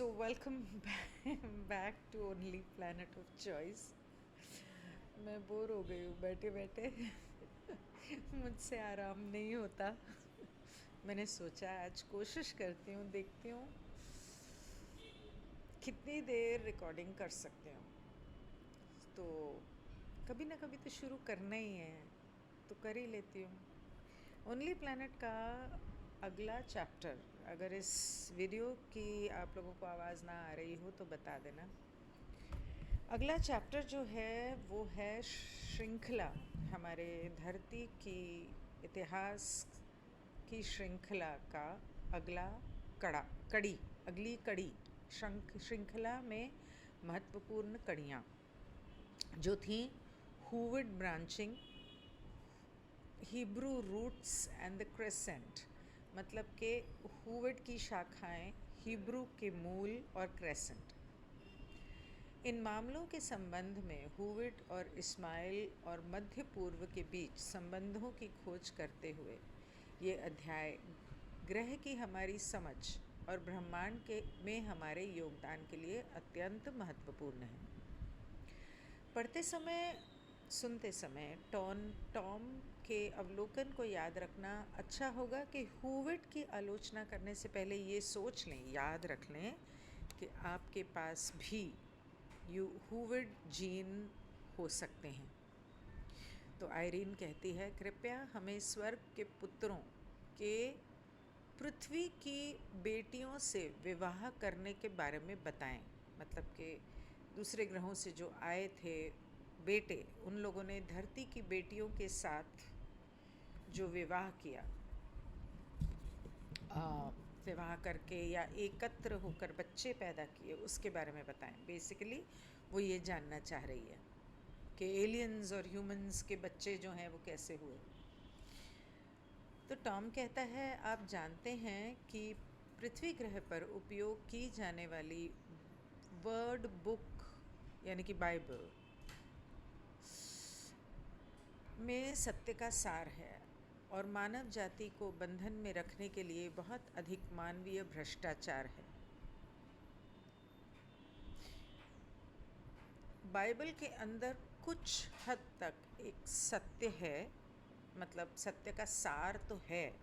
So, welcome back to Only Planet of Choice. मैं bore हो गई हूँ बैठे बैठे मुझसे आराम नहीं होता। मैंने सोचा आज कोशिश करती हूँ, देखती हूँ कितनी देर रिकॉर्डिंग कर सकते हूँ। तो कभी ना कभी तो शुरू करना ही है, तो कर ही लेती हूँ। ओनली प्लैनेट का अगला चैप्टर, अगर इस वीडियो की आप लोगों को आवाज़ ना आ रही हो तो बता देना। अगला चैप्टर जो है वो है श्रृंखला, हमारे धरती की इतिहास की श्रृंखला का अगला अगली कड़ी श्रृंखला में महत्वपूर्ण कड़ियाँ जो थी Howard branching, Hebrew roots and the crescent, मतलब के हूवर्ड की शाखाएं, हिब्रू के मूल और क्रेसेंट। इन मामलों के संबंध में हूवर्ड और इस्माइल और मध्य पूर्व के बीच संबंधों की खोज करते हुए ये अध्याय ग्रह की हमारी समझ और ब्रह्मांड के में हमारे योगदान के लिए अत्यंत महत्वपूर्ण है। पढ़ते समय, सुनते समय टॉम के अवलोकन को याद रखना अच्छा होगा कि हूवर्ड की आलोचना करने से पहले ये सोच लें, याद रख लें कि आपके पास भी हूवर्ड जीन हो सकते हैं। तो आयरीन कहती है, कृपया हमें स्वर्ग के पुत्रों के पृथ्वी की बेटियों से विवाह करने के बारे में बताएं। मतलब कि दूसरे ग्रहों से जो आए थे बेटे, उन लोगों ने धरती की बेटियों के साथ जो विवाह किया, विवाह करके या एकत्र होकर बच्चे पैदा किए, उसके बारे में बताएं। बेसिकली वो ये जानना चाह रही है कि एलियंस और ह्यूमंस के बच्चे जो हैं वो कैसे हुए। तो टॉम कहता है, आप जानते हैं कि पृथ्वी ग्रह पर उपयोग की जाने वाली वर्ड बुक यानी कि बाइबल में सत्य का सार है और मानव जाति को बंधन में रखने के लिए बहुत अधिक मानवीय भ्रष्टाचार है। बाइबल के अंदर कुछ हद तक एक सत्य है, मतलब सत्य का सार तो है,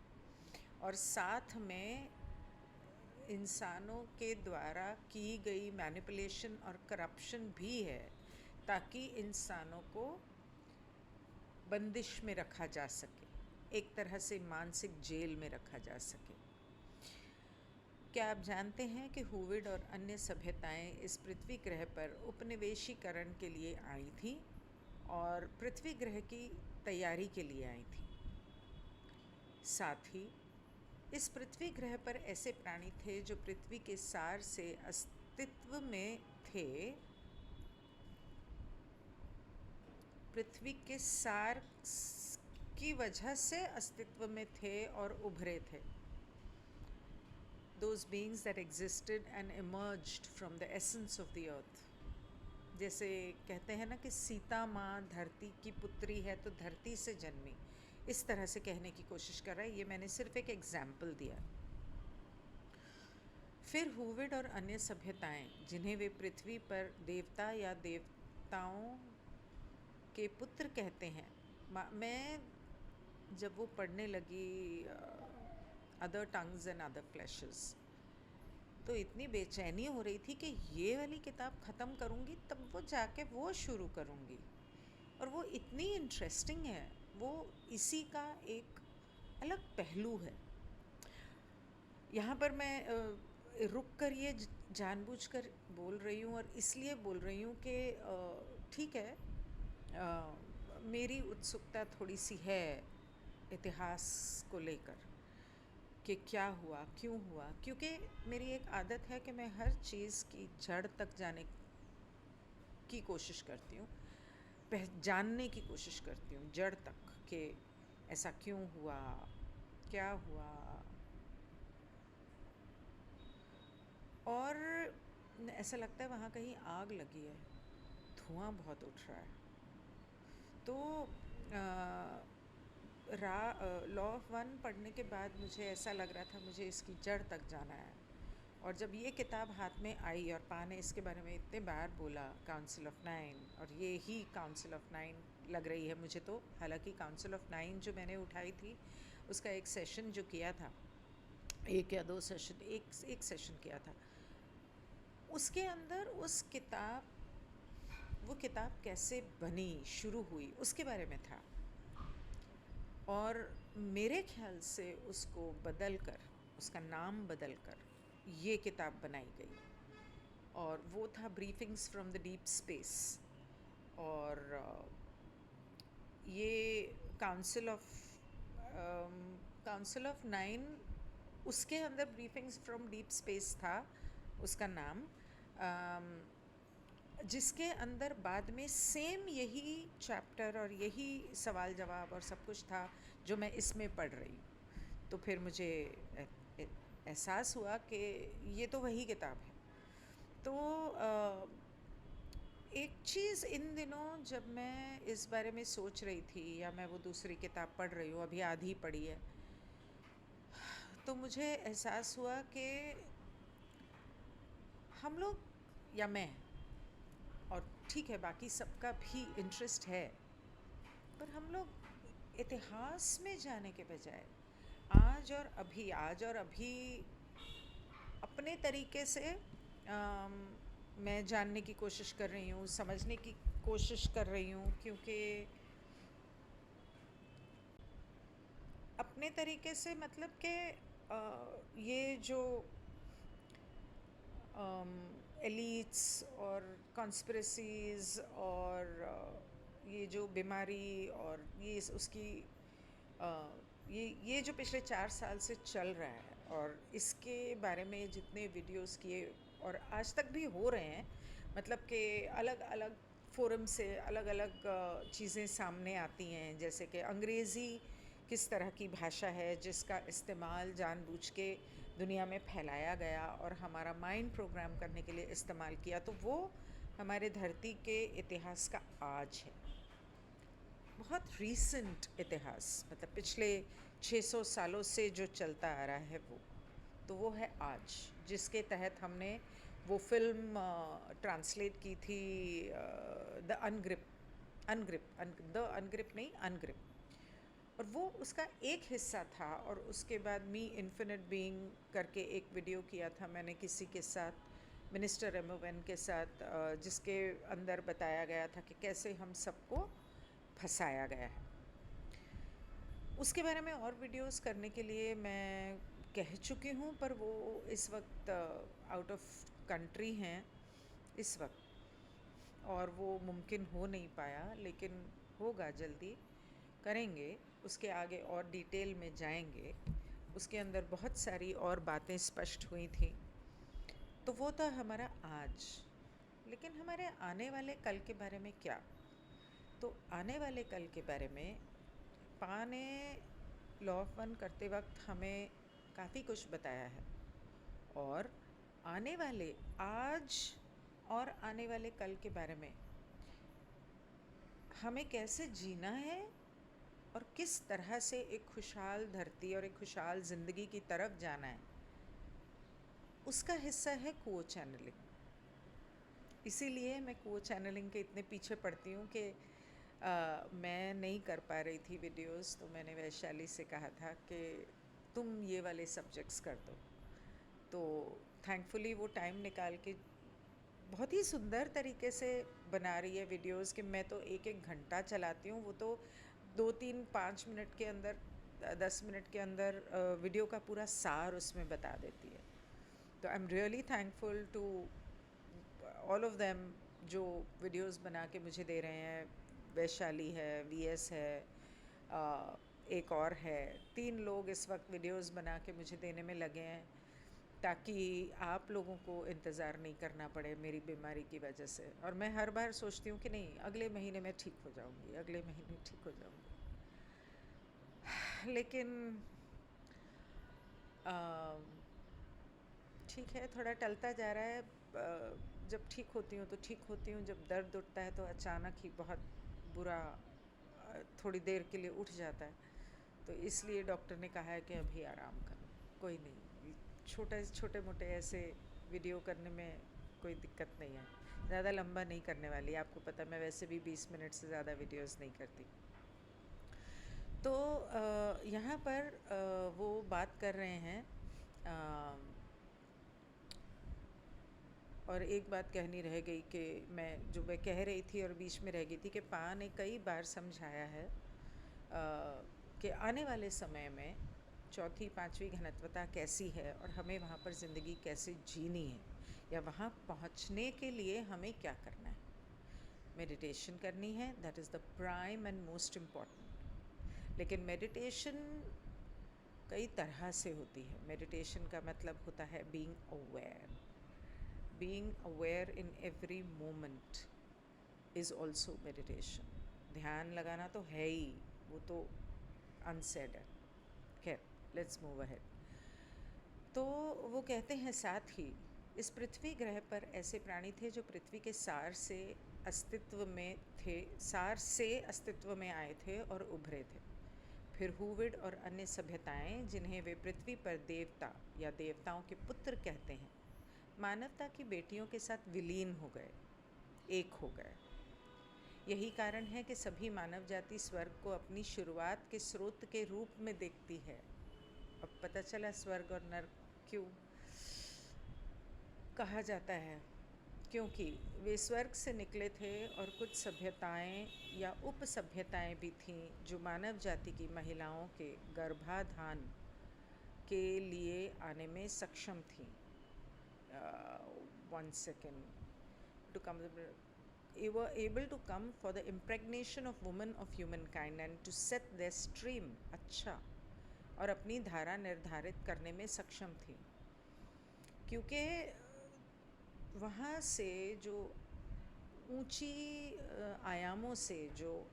और साथ में इंसानों के द्वारा की गई मैनिपुलेशन और करप्शन भी है, ताकि इंसानों को बंदिश में रखा जा सके, एक तरह से मानसिक जेल में रखा जा सके। क्या आप जानते हैं कि हूवर्ड और अन्य सभ्यताएं इस पृथ्वी ग्रह पर उपनिवेशीकरण के लिए आई थीं और पृथ्वी ग्रह की तैयारी के लिए आई थीं। साथ ही इस पृथ्वी ग्रह पर ऐसे प्राणी थे जो पृथ्वी के सार से अस्तित्व में थे, पृथ्वी के सार की वजह से अस्तित्व में थे और उभरे थे। Those beings that existed and emerged from the essence of the earth. जैसे कहते हैं ना कि सीता माँ धरती की पुत्री है तो धरती से जन्मी, इस तरह से कहने की कोशिश कर रहा है। ये मैंने सिर्फ एक एग्जाम्पल दिया। फिर हूवर्ड और अन्य सभ्यताएं जिन्हें वे पृथ्वी पर देवता या देवताओं के पुत्र कहते हैं, मैं जब वो पढ़ने लगी other tongues and other flashes, तो इतनी बेचैनी हो रही थी कि ये वाली किताब ख़त्म करूँगी तब वो जाके वो शुरू करूँगी, और वो इतनी इंटरेस्टिंग है, वो इसी का एक अलग पहलू है। यहाँ पर मैं रुक कर ये जानबूझकर बोल रही हूँ, और इसलिए बोल रही हूँ कि ठीक है, मेरी उत्सुकता थोड़ी सी है इतिहास को लेकर कि क्या हुआ, क्यों हुआ, क्योंकि मेरी एक आदत है कि मैं हर चीज़ की जड़ तक जाने की कोशिश करती हूँ, जानने की कोशिश करती हूँ जड़ तक कि ऐसा क्यों हुआ, क्या हुआ। और ऐसा लगता है वहाँ कहीं आग लगी है, धुआं बहुत उठ रहा है। तो लॉ ऑफ वन पढ़ने के बाद मुझे ऐसा लग रहा था मुझे इसकी जड़ तक जाना है, और जब ये किताब हाथ में आई और पा ने इसके बारे में इतने बार बोला, काउंसिल ऑफ नाइन, और ये ही काउंसिल ऑफ नाइन लग रही है मुझे तो। हालांकि काउंसिल ऑफ नाइन जो मैंने उठाई थी उसका एक सेशन जो किया था, एक या दो सेशन, एक सेशन किया था, उसके अंदर वो किताब कैसे बनी, शुरू हुई, उसके बारे में था। और मेरे ख्याल से उसको बदल कर, उसका नाम बदल कर ये किताब बनाई गई, और वो था briefings from the deep space. और ये काउंसिल ऑफ नाइन, उसके अंदर ब्रीफिंग्स फ्रॉम डीप स्पेस था उसका नाम, जिसके अंदर बाद में सेम यही चैप्टर और यही सवाल जवाब और सब कुछ था जो मैं इसमें पढ़ रही हूँ। तो फिर मुझे एहसास हुआ कि ये तो वही किताब है। तो एक चीज़ इन दिनों जब मैं इस बारे में सोच रही थी, या मैं वो दूसरी किताब पढ़ रही हूँ, अभी आधी पढ़ी है, तो मुझे एहसास हुआ कि हम लोग, या मैं, और ठीक है बाकी सबका भी इंटरेस्ट है, पर हम लोग इतिहास में जाने के बजाय आज और अभी अपने तरीके से मैं जानने की कोशिश कर रही हूँ, समझने की कोशिश कर रही हूँ, क्योंकि अपने तरीके से मतलब कि ये जो एलिट्स और कॉन्स्पिरेसीज़ और ये जो बीमारी और ये उसकी ये जो पिछले 4 साल से चल रहा है, और इसके बारे में जितने वीडियोस किए और आज तक भी हो रहे हैं, मतलब कि अलग अलग फोरम से अलग अलग चीज़ें सामने आती हैं, जैसे कि अंग्रेज़ी किस तरह की भाषा है जिसका इस्तेमाल जानबूझ के दुनिया में फैलाया गया और हमारा माइंड प्रोग्राम करने के लिए इस्तेमाल किया, तो वो हमारे धरती के इतिहास का आज है, बहुत रीसेंट इतिहास, मतलब पिछले 600 सालों से जो चलता आ रहा है वो है आज, जिसके तहत हमने वो फिल्म ट्रांसलेट की थी, द अनग्रिप, और वो उसका एक हिस्सा था। और उसके बाद मी इन्फिनिट बीइंग करके एक वीडियो किया था मैंने किसी के साथ, मिनिस्टर एमोवेन के साथ, जिसके अंदर बताया गया था कि कैसे हम सबको फंसाया गया है। उसके बारे में और वीडियोस करने के लिए मैं कह चुकी हूँ, पर वो इस वक्त आउट ऑफ कंट्री हैं इस वक्त, और वो मुमकिन हो नहीं पाया, लेकिन होगा जल्दी, करेंगे। उसके आगे और डिटेल में जाएंगे, उसके अंदर बहुत सारी और बातें स्पष्ट हुई थी। तो वो था हमारा आज, लेकिन हमारे आने वाले कल के बारे में क्या? तो आने वाले कल के बारे में पा ने लॉ ऑफ वन करते वक्त हमें काफ़ी कुछ बताया है, और आने वाले आज और आने वाले कल के बारे में हमें कैसे जीना है और किस तरह से एक खुशहाल धरती और एक खुशहाल ज़िंदगी की तरफ जाना है, उसका हिस्सा है कुओ चैनलिंग। इसीलिए मैं कुओ चैनलिंग के इतने पीछे पड़ती हूँ कि मैं नहीं कर पा रही थी वीडियोस, तो मैंने वैशाली से कहा था कि तुम ये वाले सब्जेक्ट्स कर दो। तो थैंकफुली वो टाइम निकाल के बहुत ही सुंदर तरीके से बना रही है वीडियोस, कि मैं तो एक एक घंटा चलाती हूँ, वो तो 2-3-5 मिनट के अंदर, 10 मिनट के अंदर वीडियो का पूरा सार उसमें बता देती है। तो I am really thankful to all of them जो वीडियोस बना के मुझे दे रहे हैं। वैशाली है, वीएस है, एक और है, 3 लोग इस वक्त वीडियोस बना के मुझे देने में लगे हैं, ताकि आप लोगों को इंतज़ार नहीं करना पड़े मेरी बीमारी की वजह से। और मैं हर बार सोचती हूँ कि नहीं, अगले महीने मैं ठीक हो जाऊँगी, अगले महीने ठीक हो जाऊँगी, लेकिन ठीक है, थोड़ा टलता जा रहा है। जब ठीक होती हूँ तो ठीक होती हूँ, जब दर्द उठता है तो अचानक ही बहुत बुरा, थोड़ी देर के लिए उठ जाता है। तो इसलिए डॉक्टर ने कहा है कि अभी आराम करो, कोई नहीं, छोटे मोटे ऐसे वीडियो करने में कोई दिक्कत नहीं है, ज़्यादा लंबा नहीं करने वाली। आपको पता मैं वैसे भी 20 मिनट से ज़्यादा वीडियोस नहीं करती। तो यहाँ पर वो बात कर रहे हैं और एक बात कहनी रह गई कि मैं कह रही थी और बीच में रह गई थी कि पा ने कई बार समझाया है कि आने वाले समय में चौथी पांचवी घनत्वता कैसी है और हमें वहाँ पर ज़िंदगी कैसे जीनी है, या वहाँ पहुँचने के लिए हमें क्या करना है। मेडिटेशन करनी है, that is the prime and most important. लेकिन मेडिटेशन कई तरह से होती है। मेडिटेशन का मतलब होता है being aware in every moment is also meditation. ध्यान लगाना तो है ही, वो तो अनसेड है। खैर, लेट्स मूव अहेड। तो वो कहते हैं साथ ही इस पृथ्वी ग्रह पर ऐसे प्राणी थे जो पृथ्वी के सार से अस्तित्व में आए थे और उभरे थे। फिर हूविड और अन्य सभ्यताएं, जिन्हें वे पृथ्वी पर देवता या देवताओं के पुत्र कहते हैं, मानवता की बेटियों के साथ विलीन हो गए, एक हो गए। यही कारण है कि सभी मानव जाति स्वर्ग को अपनी शुरुआत के स्रोत के रूप में देखती है। अब पता चला स्वर्ग और नर्क क्यों कहा जाता है, क्योंकि वे स्वर्ग से निकले थे और कुछ सभ्यताएं या उप सभ्यताएं भी थीं जो मानव जाति की महिलाओं के गर्भाधान के लिए आने में सक्षम थीं। 1 second to come were able to come for the impregnation of women of humankind and to set their stream। अच्छा, और अपनी धारा निर्धारित करने में सक्षम थी, क्योंकि वहाँ से जो ऊंची आयामों से जो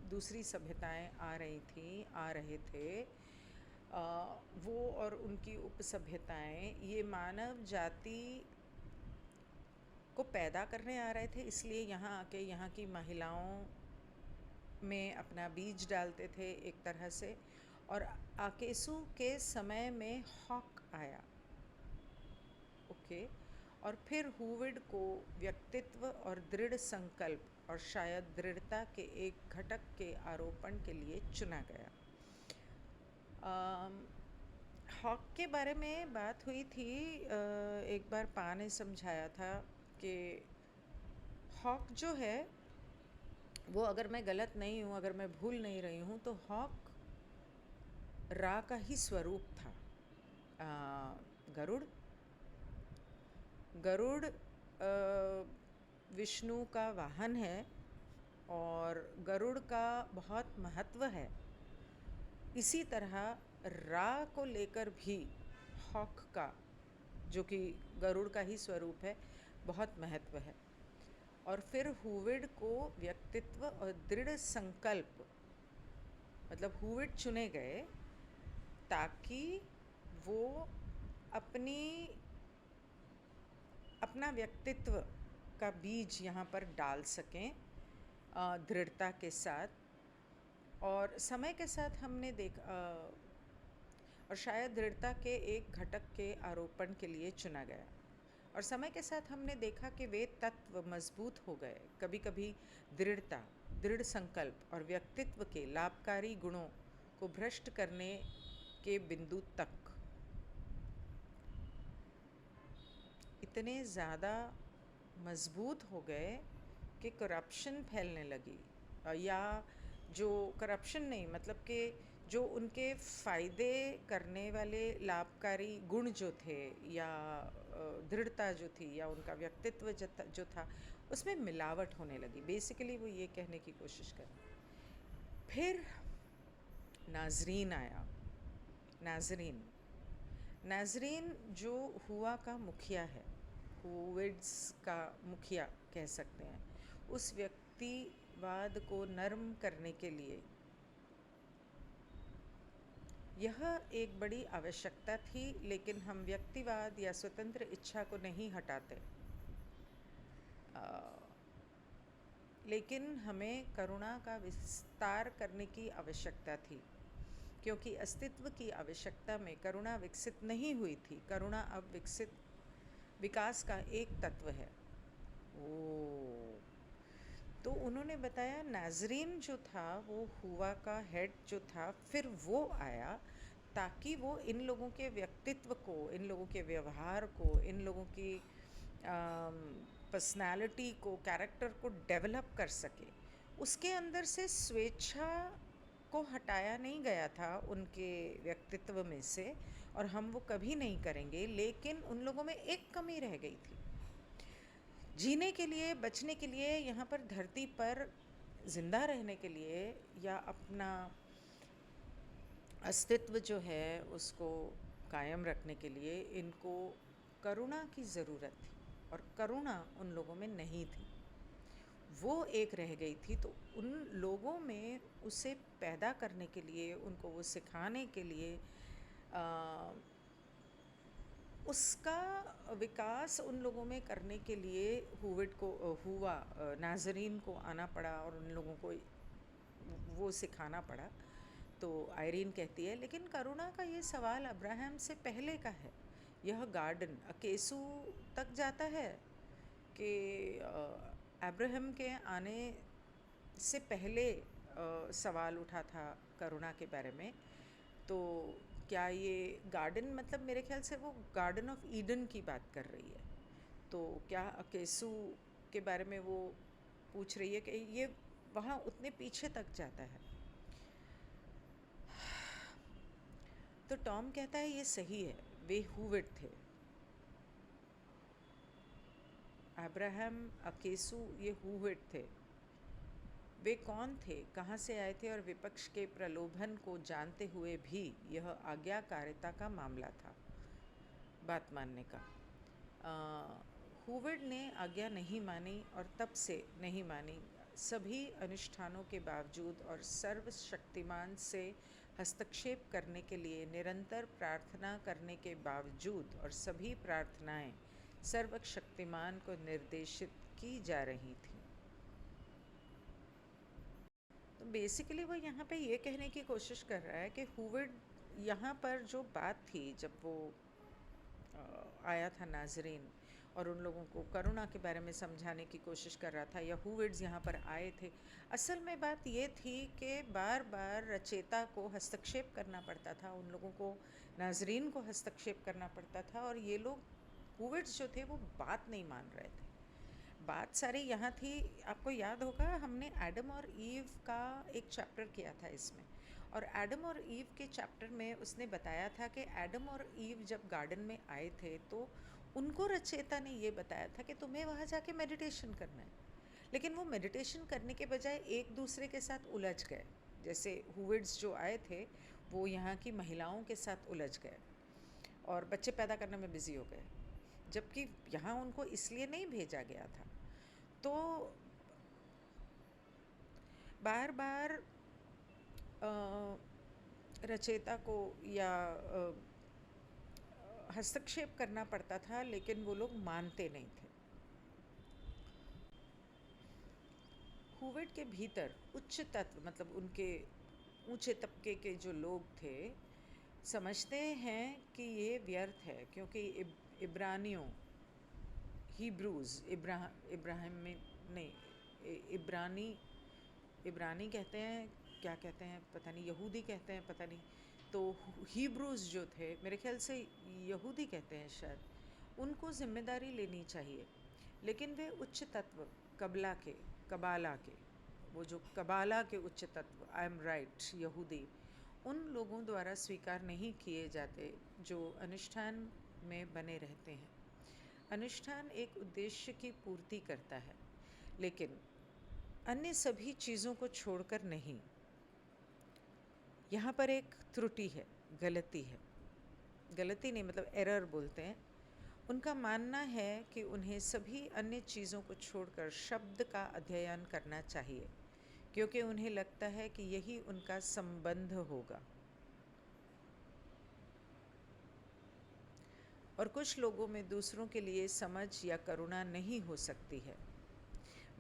दूसरी सभ्यताएं आ रहे थे, वो और उनकी उपसभ्यताएं ये मानव जाति को पैदा करने आ रहे थे। इसलिए यहाँ आके यहाँ की महिलाओं में अपना बीज डालते थे एक तरह से। और आकेसु के समय में हॉक आया, ओके। और फिर हूविड को व्यक्तित्व और दृढ़ संकल्प और शायद दृढ़ता के एक घटक के आरोपण के लिए चुना गया। हॉक के बारे में बात हुई थी, एक बार पा ने समझाया था कि हॉक जो है वो, अगर मैं गलत नहीं हूँ, अगर मैं भूल नहीं रही हूँ, तो हॉक रा का ही स्वरूप था। गरुड़ विष्णु का वाहन है और गरुड़ का बहुत महत्व है। इसी तरह रा को लेकर भी हॉक का, जो कि गरुड़ का ही स्वरूप है, बहुत महत्व है। और फिर हूविड को व्यक्तित्व और दृढ़ संकल्प, मतलब हूविड चुने गए ताकि वो अपना व्यक्तित्व का बीज यहाँ पर डाल सकें दृढ़ता के साथ। और समय के साथ हमने देखा, और शायद दृढ़ता के एक घटक के आरोपण के लिए चुना गया। और समय के साथ हमने देखा कि वे तत्व मजबूत हो गए, कभी कभी दृढ़ता, दृढ़ संकल्प और व्यक्तित्व के लाभकारी गुणों को भ्रष्ट करने के बिंदु तक। इतने ज़्यादा मजबूत हो गए कि करप्शन फैलने लगी, या जो करप्शन नहीं, मतलब कि जो उनके फ़ायदे करने वाले लाभकारी गुण जो थे, या दृढ़ता जो थी, या उनका व्यक्तित्व जो था, उसमें मिलावट होने लगी। बेसिकली वो ये कहने की कोशिश कर। फिर नाजरीन आया। नाजरीन जो हुआ का मुखिया है, हूविड्स का मुखिया कह सकते हैं, उस व्यक्तिवाद को नर्म करने के लिए यह एक बड़ी आवश्यकता थी। लेकिन हम व्यक्तिवाद या स्वतंत्र इच्छा को नहीं हटाते, लेकिन हमें करुणा का विस्तार करने की आवश्यकता थी। क्योंकि अस्तित्व की आवश्यकता में करुणा विकसित नहीं हुई थी। करुणा अब विकास का एक तत्व है। ओ, तो उन्होंने बताया नाजरीन जो था वो हुआ का हेड जो था, फिर वो आया ताकि वो इन लोगों के व्यक्तित्व को, इन लोगों के व्यवहार को, इन लोगों की पर्सनालिटी को, कैरेक्टर को डेवलप कर सके। उसके अंदर से स्वेच्छा को हटाया नहीं गया था उनके व्यक्तित्व में से, और हम वो कभी नहीं करेंगे, लेकिन उन लोगों में एक कमी रह गई थी। जीने के लिए, बचने के लिए, यहाँ पर धरती पर ज़िंदा रहने के लिए या अपना अस्तित्व जो है उसको कायम रखने के लिए इनको करुणा की ज़रूरत थी, और करुणा उन लोगों में नहीं थी, वो एक रह गई थी। तो उन लोगों में उसे पैदा करने के लिए, उनको वो सिखाने के लिए, उसका विकास उन लोगों में करने के लिए नाजरीन को आना पड़ा और उन लोगों को वो सिखाना पड़ा। तो आयरीन कहती है, लेकिन करुणा का ये सवाल अब्राहम से पहले का है। यह गार्डन अकेसू तक जाता है कि अब्राहम के आने से पहले सवाल उठा था करुणा के बारे में। तो क्या ये गार्डन, मतलब मेरे ख्याल से वो गार्डन ऑफ ईडन की बात कर रही है। तो क्या अकेसू के बारे में वो पूछ रही है कि ये वहाँ उतने पीछे तक जाता है। तो टॉम कहता है ये सही है, वे हुविट थे। अब्राहम, अकेसू, ये हुविट थे। वे कौन थे, कहाँ से आए थे, और विपक्ष के प्रलोभन को जानते हुए भी यह आज्ञाकारिता का मामला था, बात मानने का। हुविड ने आज्ञा नहीं मानी और तब से नहीं मानी। सभी अनुष्ठानों के बावजूद और सर्वशक्तिमान से हस्तक्षेप करने के लिए निरंतर प्रार्थना करने के बावजूद, और सभी प्रार्थनाएं सर्वशक्तिमान को निर्देशित की जा रही थी। तो बेसिकली वो यहाँ पे ये कहने की कोशिश कर रहा है कि हुविड, यहाँ पर जो बात थी जब वो आया था नाजरीन और उन लोगों को करुणा के बारे में समझाने की कोशिश कर रहा था, या हुविड्स यहाँ पर आए थे, असल में बात ये थी कि बार बार रचेता को हस्तक्षेप करना पड़ता था, उन लोगों को, नाजरीन को हस्तक्षेप करना पड़ता था, और ये लोग हुविड्स जो थे वो बात नहीं मान रहे थे। बात सारी यहाँ थी, आपको याद होगा हमने एडम और ईव का एक चैप्टर किया था इसमें, और एडम और ईव के चैप्टर में उसने बताया था कि एडम और ईव जब गार्डन में आए थे तो उनको रचयिता ने ये बताया था कि तुम्हें वहाँ जाके मेडिटेशन करना है, लेकिन वो मेडिटेशन करने के बजाय एक दूसरे के साथ उलझ गए। जैसे हुविड्स जो आए थे वो यहाँ की महिलाओं के साथ उलझ गए और बच्चे पैदा करने में बिज़ी हो गए, जबकि यहाँ उनको इसलिए नहीं भेजा गया था। तो बार बार रचयिता को या हस्तक्षेप करना पड़ता था, लेकिन वो लोग मानते नहीं थे। हुविड के भीतर उच्च तत्व, मतलब उनके ऊंचे तबके के जो लोग थे, समझते हैं कि ये व्यर्थ है, क्योंकि इब्रानियों, हिब्रूज, इब्राहिम में नहीं, इब्रानी कहते हैं, क्या कहते हैं पता नहीं, यहूदी कहते हैं पता नहीं। तो हिब्रूज जो थे, मेरे ख्याल से यहूदी कहते हैं शायद, उनको जिम्मेदारी लेनी चाहिए। लेकिन वे उच्च तत्व कबाला के, वो जो कबाला के उच्च तत्व, आई एम राइट, यहूदी, उन लोगों द्वारा स्वीकार नहीं किए जाते जो अनुष्ठान में बने रहते हैं। अनुष्ठान एक उद्देश्य की पूर्ति करता है, लेकिन अन्य सभी चीज़ों को छोड़कर नहीं। यहाँ पर एक त्रुटि है, गलती है, गलती नहीं मतलब एरर बोलते हैं। उनका मानना है कि उन्हें सभी अन्य चीज़ों को छोड़कर शब्द का अध्ययन करना चाहिए, क्योंकि उन्हें लगता है कि यही उनका संबंध होगा। और कुछ लोगों में दूसरों के लिए समझ या करुणा नहीं हो सकती है।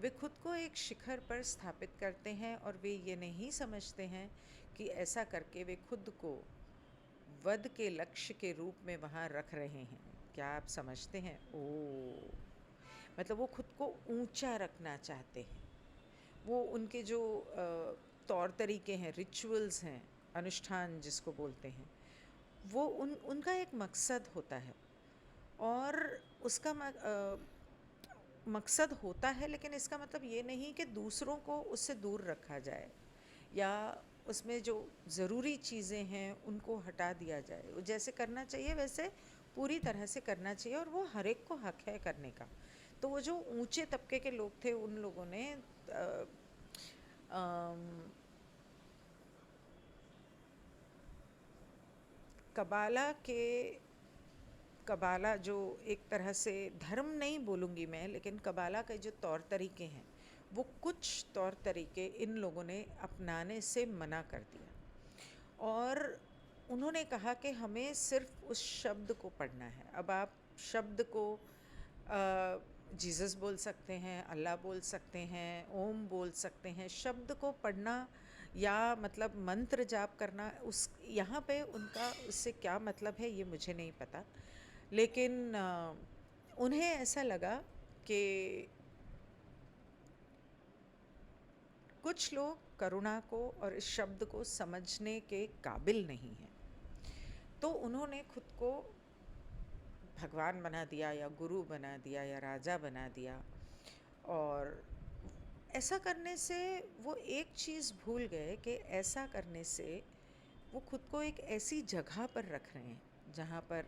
वे खुद को एक शिखर पर स्थापित करते हैं और वे ये नहीं समझते हैं कि ऐसा करके वे खुद को वध के लक्ष्य के रूप में वहाँ रख रहे हैं। क्या आप समझते हैं? मतलब वो खुद को ऊंचा रखना चाहते हैं। वो उनके जो तौर तरीके हैं, रिचुअल्स हैं, अनुष्ठान जिसको बोलते हैं, वो उनका एक मकसद होता है और उसका मकसद होता है, लेकिन इसका मतलब ये नहीं कि दूसरों को उससे दूर रखा जाए या उसमें जो ज़रूरी चीज़ें हैं उनको हटा दिया जाए। वो जैसे करना चाहिए वैसे पूरी तरह से करना चाहिए और वो हर एक को हक है करने का। तो वो जो ऊंचे तबके के लोग थे उन लोगों ने कबाला जो एक तरह से धर्म नहीं बोलूँगी मैं, लेकिन कबाला के जो तौर तरीके हैं वो कुछ तौर तरीके इन लोगों ने अपनाने से मना कर दिया और उन्होंने कहा कि हमें सिर्फ उस शब्द को पढ़ना है। अब आप शब्द को जीसस बोल सकते हैं, अल्लाह बोल सकते हैं, ओम बोल सकते हैं। शब्द को पढ़ना या मतलब मंत्र जाप करना, उस यहाँ पे उनका उससे क्या मतलब है ये मुझे नहीं पता, लेकिन उन्हें ऐसा लगा कि कुछ लोग करुणा को और इस शब्द को समझने के काबिल नहीं हैं, तो उन्होंने खुद को भगवान बना दिया या गुरु बना दिया या राजा बना दिया। और ऐसा करने से वो एक चीज़ भूल गए कि ऐसा करने से वो खुद को एक ऐसी जगह पर रख रहे हैं जहाँ पर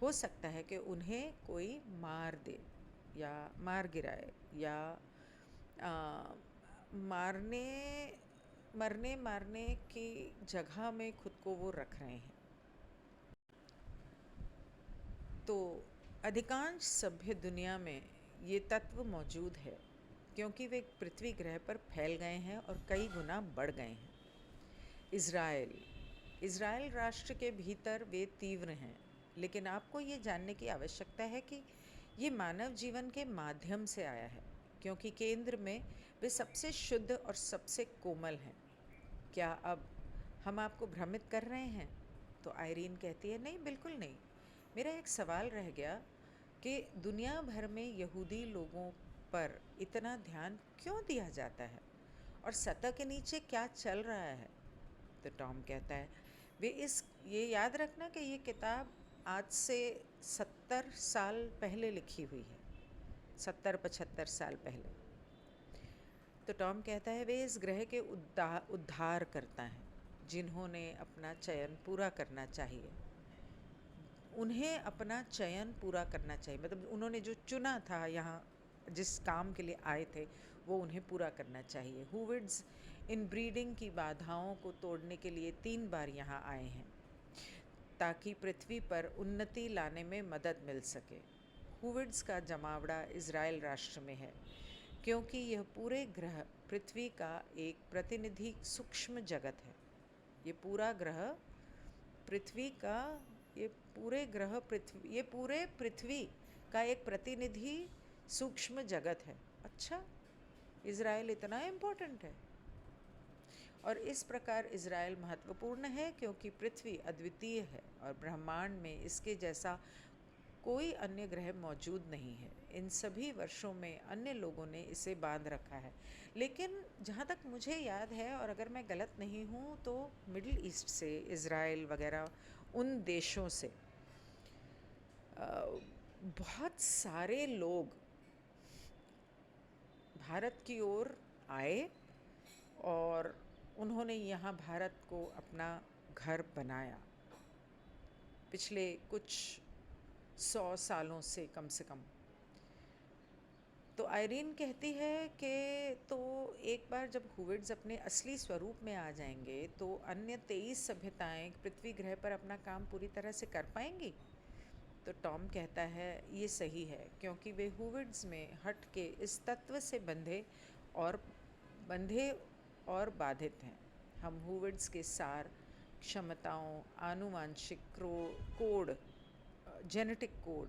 हो सकता है कि उन्हें कोई मार दे या मार गिराए या मारने की जगह में खुद को वो रख रहे हैं। तो अधिकांश सभ्य दुनिया में ये तत्व मौजूद है क्योंकि वे पृथ्वी ग्रह पर फैल गए हैं और कई गुना बढ़ गए हैं। इज़राइल राष्ट्र के भीतर वे तीव्र हैं, लेकिन आपको ये जानने की आवश्यकता है कि ये मानव जीवन के माध्यम से आया है, क्योंकि केंद्र में वे सबसे शुद्ध और सबसे कोमल हैं। क्या अब हम आपको भ्रमित कर रहे हैं? तो आयरीन कहती है, नहीं, बिल्कुल नहीं। मेरा एक सवाल रह गया कि दुनिया भर में यहूदी लोगों पर इतना ध्यान क्यों दिया जाता है और सतह के नीचे क्या चल रहा है। तो टॉम कहता है, ये याद रखना कि ये किताब आज से 70 साल पहले लिखी हुई है, 70-75 साल पहले। तो टॉम कहता है, वे इस ग्रह के उद्धार करता है जिन्होंने अपना चयन पूरा करना चाहिए। उन्हें अपना चयन पूरा करना चाहिए, मतलब उन्होंने जो चुना था यहाँ जिस काम के लिए आए थे वो उन्हें पूरा करना चाहिए। हूविड्स इन ब्रीडिंग की बाधाओं को तोड़ने के लिए 3 बार यहाँ आए हैं ताकि पृथ्वी पर उन्नति लाने में मदद मिल सके। हूविड्स का जमावड़ा इज़राइल राष्ट्र में है क्योंकि यह पूरे ग्रह पृथ्वी का एक प्रतिनिधि सूक्ष्म जगत है। ये पूरा ग्रह पृथ्वी का ये पूरे पृथ्वी का एक प्रतिनिधि सूक्ष्म जगत है। अच्छा, इज़राइल इतना इम्पोर्टेंट है। और इस प्रकार इज़राइल महत्वपूर्ण है क्योंकि पृथ्वी अद्वितीय है और ब्रह्मांड में इसके जैसा कोई अन्य ग्रह मौजूद नहीं है। इन सभी वर्षों में अन्य लोगों ने इसे बांध रखा है, लेकिन जहाँ तक मुझे याद है, और अगर मैं गलत नहीं हूँ, तो मिडिल ईस्ट से, इज़राइल वगैरह उन देशों से बहुत सारे लोग भारत की ओर आए और उन्होंने यहाँ भारत को अपना घर बनाया पिछले कुछ 100 सालों से कम से कम। तो आयरीन कहती है कि तो एक बार जब हूविड्स अपने असली स्वरूप में आ जाएंगे तो अन्य 23 सभ्यताएं पृथ्वी ग्रह पर अपना काम पूरी तरह से कर पाएंगी। तो टॉम कहता है, ये सही है क्योंकि वे हूविड्स में हट के इस तत्व से बंधे और बाधित हैं। हम हूविड्स के सार, क्षमताओं, आनुवांशिक कोड, जेनेटिक कोड,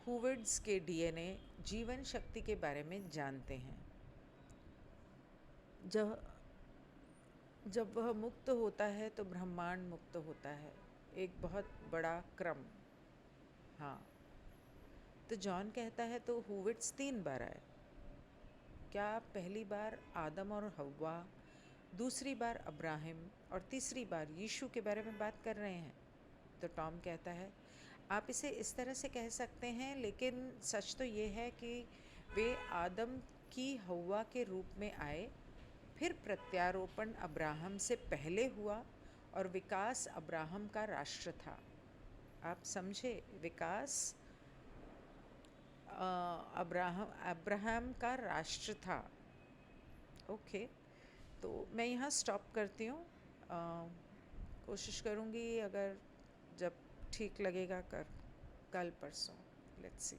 हूवर्ड्स के डीएनए जीवन शक्ति के बारे में जानते हैं। जब जब वह मुक्त होता है तो ब्रह्मांड मुक्त होता है, एक बहुत बड़ा क्रम। हाँ, तो जॉन कहता है तो हूवर्ड्स 3 बार आए। क्या आप पहली बार आदम और हव्वा, दूसरी बार अब्राहिम और तीसरी बार यीशु के बारे में बात कर रहे हैं? तो टॉम कहता है आप इसे इस तरह से कह सकते हैं, लेकिन सच तो ये है कि वे आदम की हव्वा के रूप में आए, फिर प्रत्यारोपण अब्राहम से पहले हुआ और विकास अब्राहम का राष्ट्र था। आप समझे, विकास अब्राहम का राष्ट्र था। ओके, तो मैं यहाँ स्टॉप करती हूँ। कोशिश करूँगी अगर जब ठीक लगेगा कल परसों, लेट्स सी।